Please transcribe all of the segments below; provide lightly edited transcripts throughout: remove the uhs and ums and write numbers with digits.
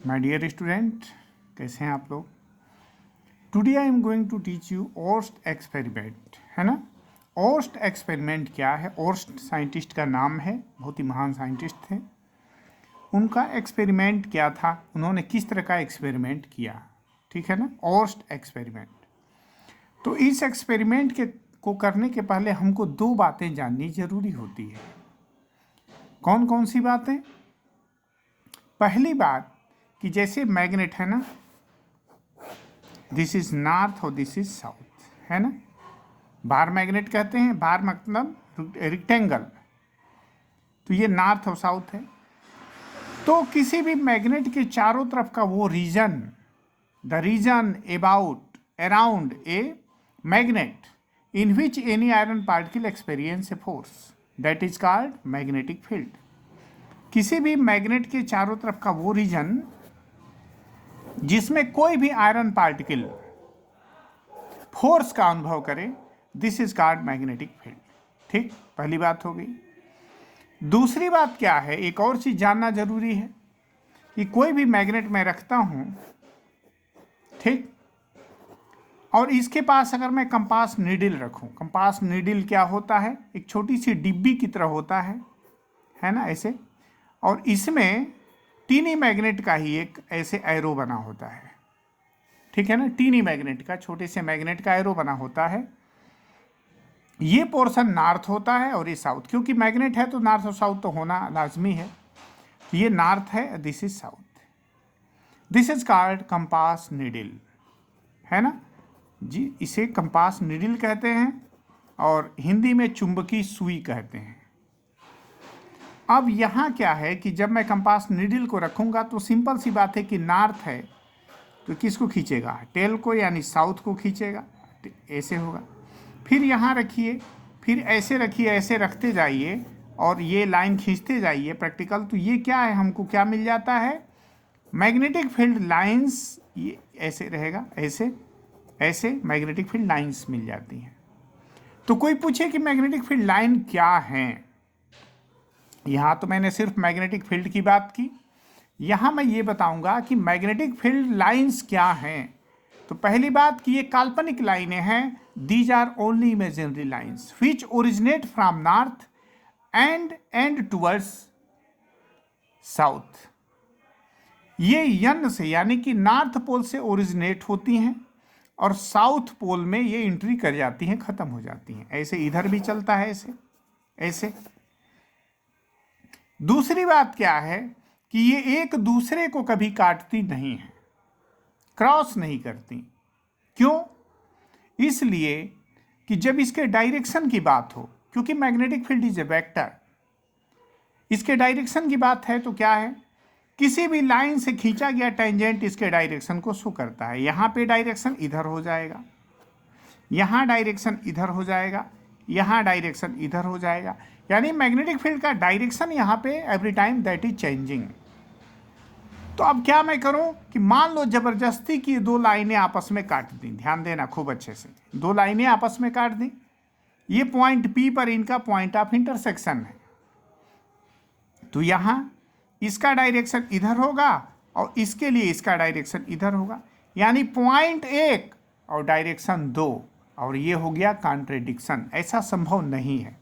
My dear student, कैसे हैं आप लोग। Today I am going to teach you Oersted experiment, है ना। ओर्स्ट एक्सपेरिमेंट क्या है? ओर्स्ट साइंटिस्ट का नाम है, बहुत ही महान साइंटिस्ट थे। उनका एक्सपेरिमेंट क्या था, उन्होंने किस तरह का एक्सपेरिमेंट किया, ठीक है ना। ओर्स्ट एक्सपेरिमेंट। तो इस एक्सपेरिमेंट को करने के पहले हमको दो बातें जाननी जरूरी होती है। कौन कौन सी बातें? पहली बात कि जैसे मैग्नेट है ना, दिस इज नॉर्थ और दिस इज साउथ, है ना। बार मैग्नेट कहते हैं, बार मतलब रेक्टेंगल, तो ये नॉर्थ और साउथ है। तो किसी भी मैग्नेट के चारों तरफ का वो region, the region about around a magnet in which any iron particle experience a force, that is called magnetic field. किसी भी मैग्नेट के चारों तरफ का वो रीजन जिसमें कोई भी आयरन पार्टिकल फोर्स का अनुभव करे, this is called magnetic field. ठीक, पहली बात हो गई। दूसरी बात क्या है, एक और चीज जानना जरूरी है कि कोई भी मैग्नेट मैं रखता हूं, ठीक, और इसके पास अगर मैं कंपास नीडल रखूं, कंपास नीडल क्या होता है? एक छोटी सी डिब्बी की तरह होता है ना, ऐसे। और इसमें टीनी मैग्नेट का ही एक ऐसे एरो बना होता है, ठीक है ना। टीनी मैग्नेट का, छोटे से मैग्नेट का एरो बना होता है। ये पोर्शन नॉर्थ होता है और ये साउथ, क्योंकि मैग्नेट है तो नॉर्थ और साउथ तो होना लाजमी है। ये नॉर्थ है, this is south. This is called compass needle, है ना जी। इसे कंपास नीडल कहते हैं और हिंदी में चुंबकीय सुई कहते हैं। अब यहाँ क्या है कि जब मैं कंपास नीडल को रखूंगा तो सिंपल सी बात है कि नॉर्थ है तो किसको खींचेगा? टेल को, यानी साउथ को खींचेगा, ऐसे होगा। फिर यहाँ रखिए, फिर ऐसे रखिए, ऐसे रखते जाइए और ये लाइन खींचते जाइए प्रैक्टिकल। तो ये क्या है, हमको क्या मिल जाता है? Magnetic field lines. ये ऐसे रहेगा, ऐसे ऐसे मैग्नेटिक फील्ड लाइंस मिल जाती हैं। तो कोई पूछे कि मैग्नेटिक फील्ड लाइन क्या है, यहाँ तो मैंने सिर्फ मैग्नेटिक फील्ड की बात की। यहाँ मैं ये बताऊंगा कि मैग्नेटिक फील्ड लाइंस क्या हैं। तो पहली बात कि ये काल्पनिक लाइनें हैं, these are only imaginary lines which originate from north end towards south. ये यन से, यानी कि नॉर्थ पोल से ओरिजिनेट होती हैं और साउथ पोल में ये एंट्री कर जाती हैं, खत्म हो जाती हैं। ऐसे इधर भी चलता है, ऐसे ऐसे। दूसरी बात क्या है कि ये एक दूसरे को कभी काटती नहीं है, क्रॉस नहीं करती। क्यों? इसलिए कि जब इसके डायरेक्शन की बात हो, क्योंकि magnetic field is a vector, इसके डायरेक्शन की बात है तो क्या है, किसी भी लाइन से खींचा गया टेंजेंट इसके डायरेक्शन को शो करता है। यहां पे डायरेक्शन इधर हो जाएगा, यहां डायरेक्शन इधर हो जाएगा, यहां डायरेक्शन इधर हो जाएगा। यानी मैग्नेटिक फील्ड का डायरेक्शन यहाँ पे every time that is changing. तो अब क्या मैं करूं कि मान लो जबरदस्ती की दो लाइनें आपस में काट दी, ध्यान देना खूब अच्छे से, दो लाइनें आपस में काट दी। ये पॉइंट पी पर इनका पॉइंट ऑफ इंटरसेक्शन है, तो यहां इसका डायरेक्शन इधर होगा और इसके लिए इसका डायरेक्शन इधर होगा, यानी पॉइंट एक और डायरेक्शन दो, और ये हो गया कॉन्ट्रेडिक्शन। ऐसा संभव नहीं है।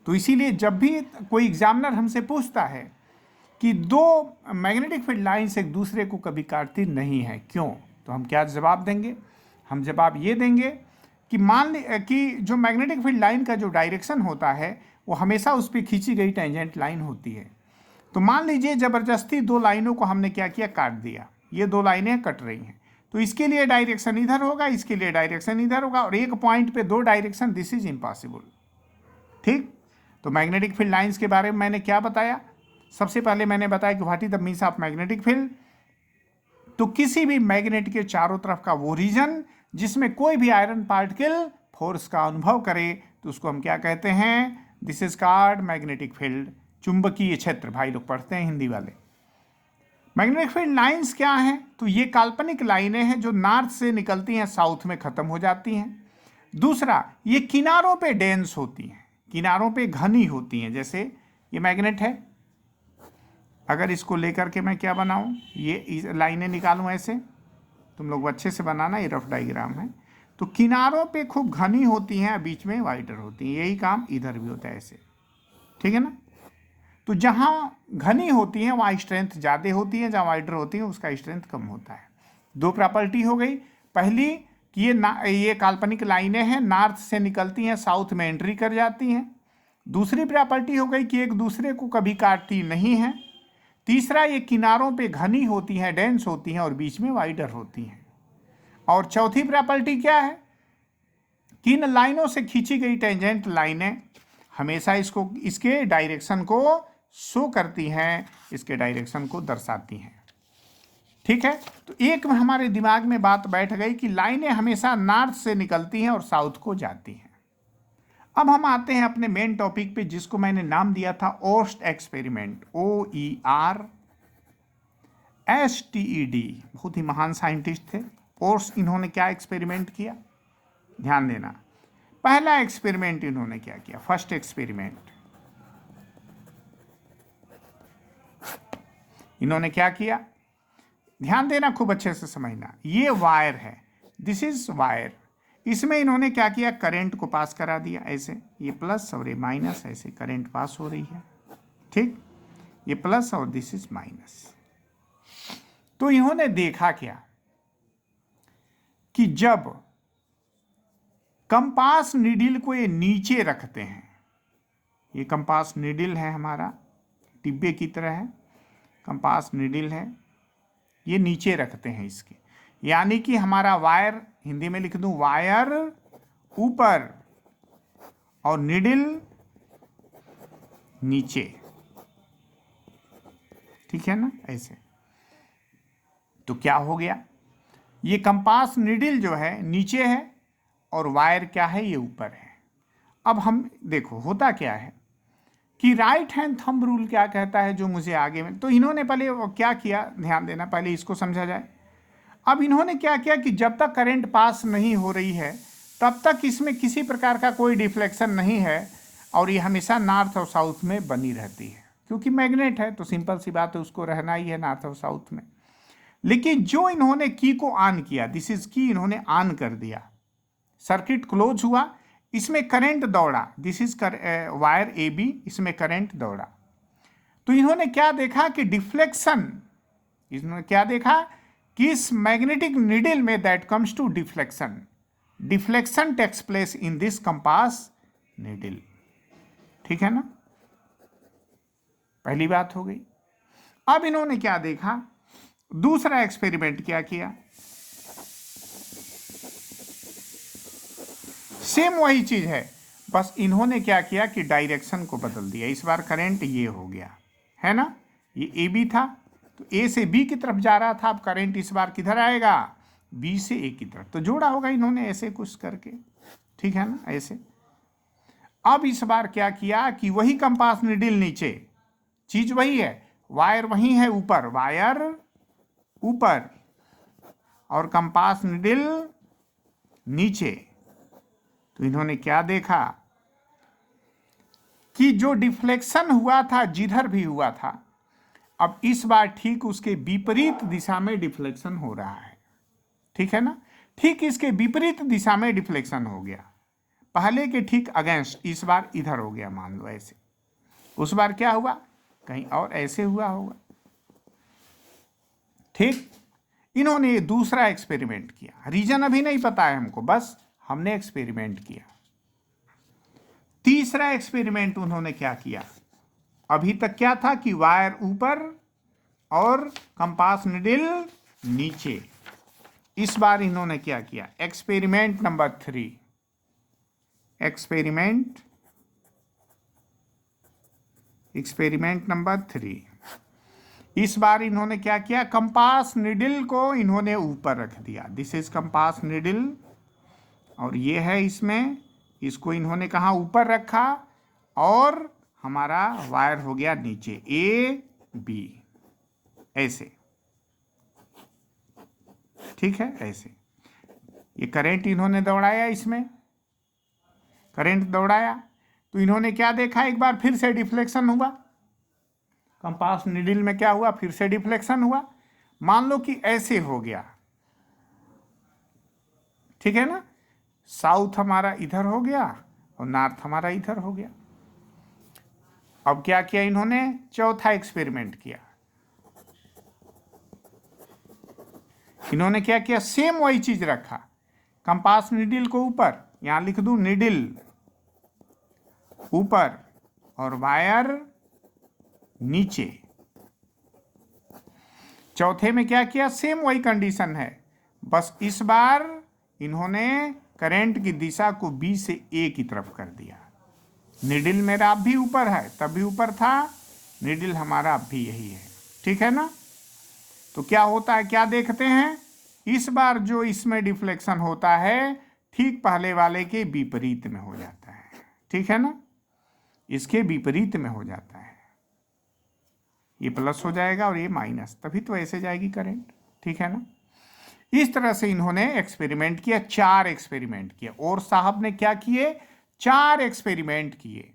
तो इसीलिए जब भी कोई एग्जामिनर हमसे पूछता है कि दो मैग्नेटिक फील्ड लाइंस एक दूसरे को कभी काटती नहीं है, क्यों, तो हम क्या जवाब देंगे? हम जवाब ये देंगे कि मान ली कि जो मैग्नेटिक फील्ड लाइन का जो डायरेक्शन होता है वो हमेशा उस पर खींची गई टेंजेंट लाइन होती है। तो मान लीजिए जबरदस्ती दो लाइनों को हमने क्या किया, काट दिया। ये दो लाइनें कट रही हैं, तो इसके लिए डायरेक्शन इधर होगा, इसके लिए डायरेक्शन इधर होगा, और एक पॉइंट पे दो डायरेक्शन, दिस इज इम्पॉसिबल। ठीक, तो मैग्नेटिक फील्ड लाइंस के बारे में मैंने क्या बताया? सबसे पहले मैंने बताया कि what is the means of magnetic field. तो किसी भी मैग्नेट के चारों तरफ का वो रीजन जिसमें कोई भी आयरन पार्टिकल फोर्स का अनुभव करे, तो उसको हम क्या कहते हैं? This is called magnetic field. चुंबकीय क्षेत्र, भाई लोग पढ़ते हैं हिंदी वाले। मैग्नेटिक फील्ड लाइंस क्या हैं? तो ये काल्पनिक लाइनें हैं जो नॉर्थ से निकलती हैं, साउथ में खत्म हो जाती हैं। दूसरा, ये किनारों पे डेंस होती हैं, किनारों पे घनी होती हैं। जैसे ये मैग्नेट है, अगर इसको लेकर के मैं क्या बनाऊं, ये लाइनें निकालूं ऐसे, तुम लोग अच्छे से बनाना, ये रफ डायग्राम है। तो किनारों पे खूब घनी होती हैं, बीच में वाइडर होती हैं, यही काम इधर भी होता है ऐसे, ठीक है ना। तो जहां घनी होती हैं वहां स्ट्रेंथ ज़्यादा होती है, जहां वाइडर होती है उसका स्ट्रेंथ कम होता है। दो प्रॉपर्टी हो गई। पहली कि ये काल्पनिक लाइनें हैं, नॉर्थ से निकलती हैं, साउथ में एंट्री कर जाती हैं। दूसरी प्रॉपर्टी हो गई कि एक दूसरे को कभी काटती नहीं है। तीसरा, ये किनारों पे घनी होती हैं, डेंस होती हैं और बीच में वाइडर होती हैं। और चौथी प्रॉपर्टी क्या है कि इन लाइनों से खींची गई टेंजेंट लाइनें हमेशा इसके डायरेक्शन को शो करती हैं, इसके डायरेक्शन को दर्शाती हैं। ठीक है, तो एक में हमारे दिमाग में बात बैठ गई कि लाइनें हमेशा नॉर्थ से निकलती हैं और साउथ को जाती हैं। अब हम आते हैं अपने मेन टॉपिक पे, जिसको मैंने नाम दिया था ओर्स्ट एक्सपेरिमेंट, OERSTED। बहुत ही महान साइंटिस्ट थे ओर्स्ट। इन्होंने क्या एक्सपेरिमेंट किया, ध्यान देना। पहला एक्सपेरिमेंट इन्होंने क्या किया, फर्स्ट एक्सपेरिमेंट इन्होंने क्या किया, ध्यान देना, खूब अच्छे से समझना। ये वायर है, दिस इज वायर। इसमें इन्होंने क्या किया, करंट को पास करा दिया ऐसे, ये प्लस और ये माइनस, ऐसे करंट पास हो रही है, ठीक, ये प्लस और दिस इज माइनस। तो इन्होंने देखा क्या कि जब कंपास नीडल को ये नीचे रखते हैं, ये कंपास नीडल है हमारा, डिब्बे की तरह है, कंपास नीडल है, ये नीचे रखते हैं इसके, यानी कि हमारा वायर, हिंदी में लिख दूं, वायर ऊपर और नीडल नीचे, ठीक है ना, ऐसे। तो क्या हो गया, ये कंपास नीडल जो है नीचे है और वायर क्या है, ये ऊपर है। अब हम देखो होता क्या है कि राइट हैंड थंब रूल क्या कहता है, जो मुझे आगे में, तो इन्होंने पहले क्या किया, ध्यान देना, पहले इसको समझा जाए। अब इन्होंने क्या किया कि जब तक करंट पास नहीं हो रही है तब तक इसमें किसी प्रकार का कोई डिफ्लेक्शन नहीं है और ये हमेशा नॉर्थ और साउथ में बनी रहती है, क्योंकि मैग्नेट है तो सिंपल सी बात है, उसको रहना ही है नॉर्थ और साउथ में। लेकिन जो इन्होंने की को ऑन किया, दिस इज की, इन्होंने ऑन कर दिया, सर्किट क्लोज हुआ, इसमें करंट दौड़ा, दिस इज वायर AB, इसमें करंट दौड़ा। तो इन्होंने क्या देखा कि डिफ्लेक्शन, इन्होंने क्या देखा कि इस मैग्नेटिक नीडल में that comes to deflection, deflection takes place in this compass needle, ठीक है ना, पहली बात हो गई। अब इन्होंने क्या देखा, दूसरा एक्सपेरिमेंट क्या किया, सेम वही चीज है, बस इन्होंने क्या किया कि डायरेक्शन को बदल दिया। इस बार करंट ये हो गया है ना, ये AB था तो A से B की तरफ जा रहा था, अब करंट इस बार किधर आएगा, B से A की तरफ, तो जोड़ा होगा इन्होंने ऐसे कुछ करके, ठीक है ना, ऐसे। अब इस बार क्या किया कि वही कंपास नीडल नीचे, चीज वही है, वायर वही है ऊपर, वायर ऊपर और कंपास नीडल नीचे। तो इन्होंने क्या देखा कि जो डिफ्लेक्शन हुआ था जिधर भी हुआ था, अब इस बार ठीक उसके विपरीत दिशा में डिफ्लेक्शन हो रहा है, ठीक है ना, ठीक इसके विपरीत दिशा में डिफ्लेक्शन हो गया, पहले के ठीक अगेंस्ट, इस बार इधर हो गया, मान लो ऐसे। उस बार क्या हुआ, कहीं और ऐसे हुआ होगा, ठीक। इन्होंने ये दूसरा एक्सपेरिमेंट किया, रीजन अभी नहीं पता है हमको, बस हमने एक्सपेरिमेंट किया। तीसरा एक्सपेरिमेंट उन्होंने क्या किया, अभी तक क्या था कि वायर ऊपर और कंपास नीडल नीचे, इस बार इन्होंने क्या किया, एक्सपेरिमेंट नंबर 3, एक्सपेरिमेंट नंबर 3, इस बार इन्होंने क्या किया, कंपास नीडल को इन्होंने ऊपर रख दिया, दिस इज कंपास नीडल और ये है इसमें, इसको इन्होंने कहा ऊपर रखा और हमारा वायर हो गया नीचे, AB ऐसे, ठीक है, ऐसे। ये करंट इन्होंने दौड़ाया, इसमें करंट दौड़ाया तो इन्होंने क्या देखा, एक बार फिर से डिफ्लेक्शन हुआ, कंपास नीडल में क्या हुआ, फिर से डिफ्लेक्शन हुआ। मान लो कि ऐसे हो गया, ठीक है ना, साउथ हमारा इधर हो गया और नॉर्थ हमारा इधर हो गया। अब क्या किया इन्होंने, चौथा एक्सपेरिमेंट किया। इन्होंने क्या किया, सेम वही चीज रखा, कंपास नीडल को ऊपर, यहां लिख दूं नीडल ऊपर और वायर नीचे। चौथे में क्या किया, सेम वही कंडीशन है, बस इस बार इन्होंने करंट की दिशा को बी से ए की तरफ कर दिया। नीडल मेरा अब भी ऊपर है, तब भी ऊपर था, नीडल हमारा अब भी यही है, ठीक है ना। तो क्या होता है, क्या देखते हैं, इस बार जो इसमें डिफ्लेक्शन होता है ठीक पहले वाले के विपरीत में हो जाता है, ठीक है ना, इसके विपरीत में हो जाता है। ये प्लस हो जाएगा और ये माइनस, तभी तो ऐसे जाएगी करंट, ठीक है ना। इस तरह से इन्होंने एक्सपेरिमेंट किया, 4 एक्सपेरिमेंट किए, और साहब ने क्या किए, 4 एक्सपेरिमेंट किए।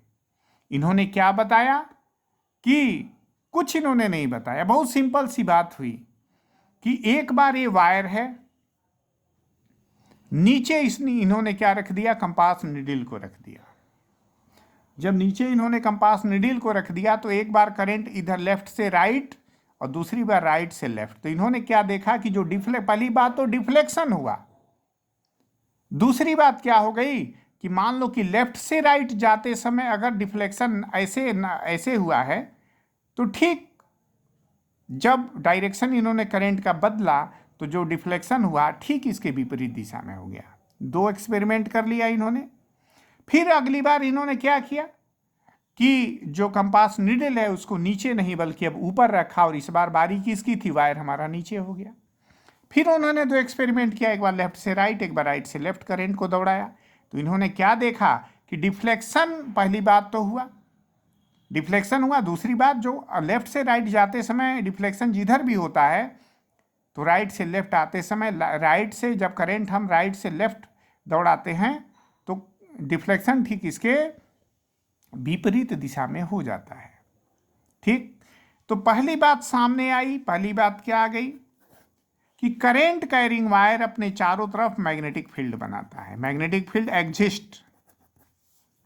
इन्होंने क्या बताया कि कुछ इन्होंने नहीं बताया, बहुत सिंपल सी बात हुई कि एक बार ये वायर है, नीचे इन्होंने क्या रख दिया, कंपास नीडल को रख दिया। जब नीचे इन्होंने कंपास नीडल को रख दिया तो एक बार करंट इधर लेफ्ट से राइट और दूसरी बार राइट से लेफ्ट। तो इन्होंने क्या देखा कि जो पहली बात तो डिफ्लेक्शन हुआ, दूसरी बात क्या हो गई कि मान लो कि लेफ्ट से राइट जाते समय अगर डिफ्लेक्शन ऐसे हुआ है, तो ठीक जब डायरेक्शन इन्होंने करंट का बदला तो जो डिफ्लेक्शन हुआ ठीक इसके विपरीत दिशा में हो गया। 2 एक्सपेरिमेंट कर लिया इन्होंने। फिर अगली बार इन्होंने क्या किया कि जो कंपास नीडल है उसको नीचे नहीं बल्कि अब ऊपर रखा, और इस बार बारी किसकी थी, वायर हमारा नीचे हो गया। फिर उन्होंने 2 एक्सपेरिमेंट किया, एक बार लेफ्ट से राइट, एक बार राइट से लेफ्ट करंट को दौड़ाया। तो इन्होंने क्या देखा कि डिफ्लेक्शन पहली बात तो हुआ, डिफ्लेक्शन हुआ, दूसरी बात जो लेफ्ट से राइट जाते समय डिफ्लेक्शन जिधर भी होता है तो राइट से लेफ्ट आते समय, राइट से जब करंट हम राइट से लेफ्ट दौड़ाते हैं तो डिफ्लेक्शन ठीक इसके विपरीत दिशा में हो जाता है, ठीक। तो पहली बात सामने आई, पहली बात क्या आ गई कि करंट कैरिंग वायर अपने चारों तरफ मैग्नेटिक फील्ड बनाता है। मैग्नेटिक फील्ड एग्जिस्ट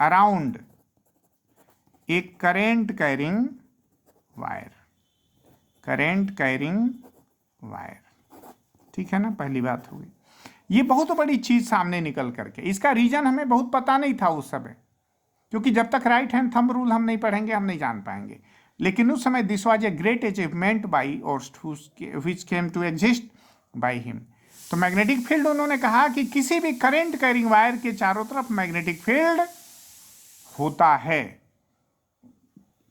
अराउंड एक current carrying wire, current carrying wire, ठीक है ना, पहली बात हो गई। ये बहुत बड़ी चीज सामने निकल करके, इसका रीजन हमें बहुत पता नहीं था उस समय, क्योंकि जब तक राइट हैंड थंब रूल हम नहीं पढ़ेंगे हम नहीं जान पाएंगे। लेकिन उस समय this was a great achievement by और which came to exist by him. तो मैग्नेटिक फील्ड उन्होंने कहा कि किसी भी करंट कैरिंग वायर के चारों तरफ मैग्नेटिक फील्ड होता है,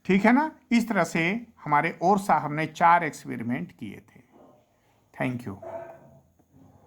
ठीक है ना। इस तरह से हमारे और साहब ने 4 एक्सपेरिमेंट किए थे। Thank you.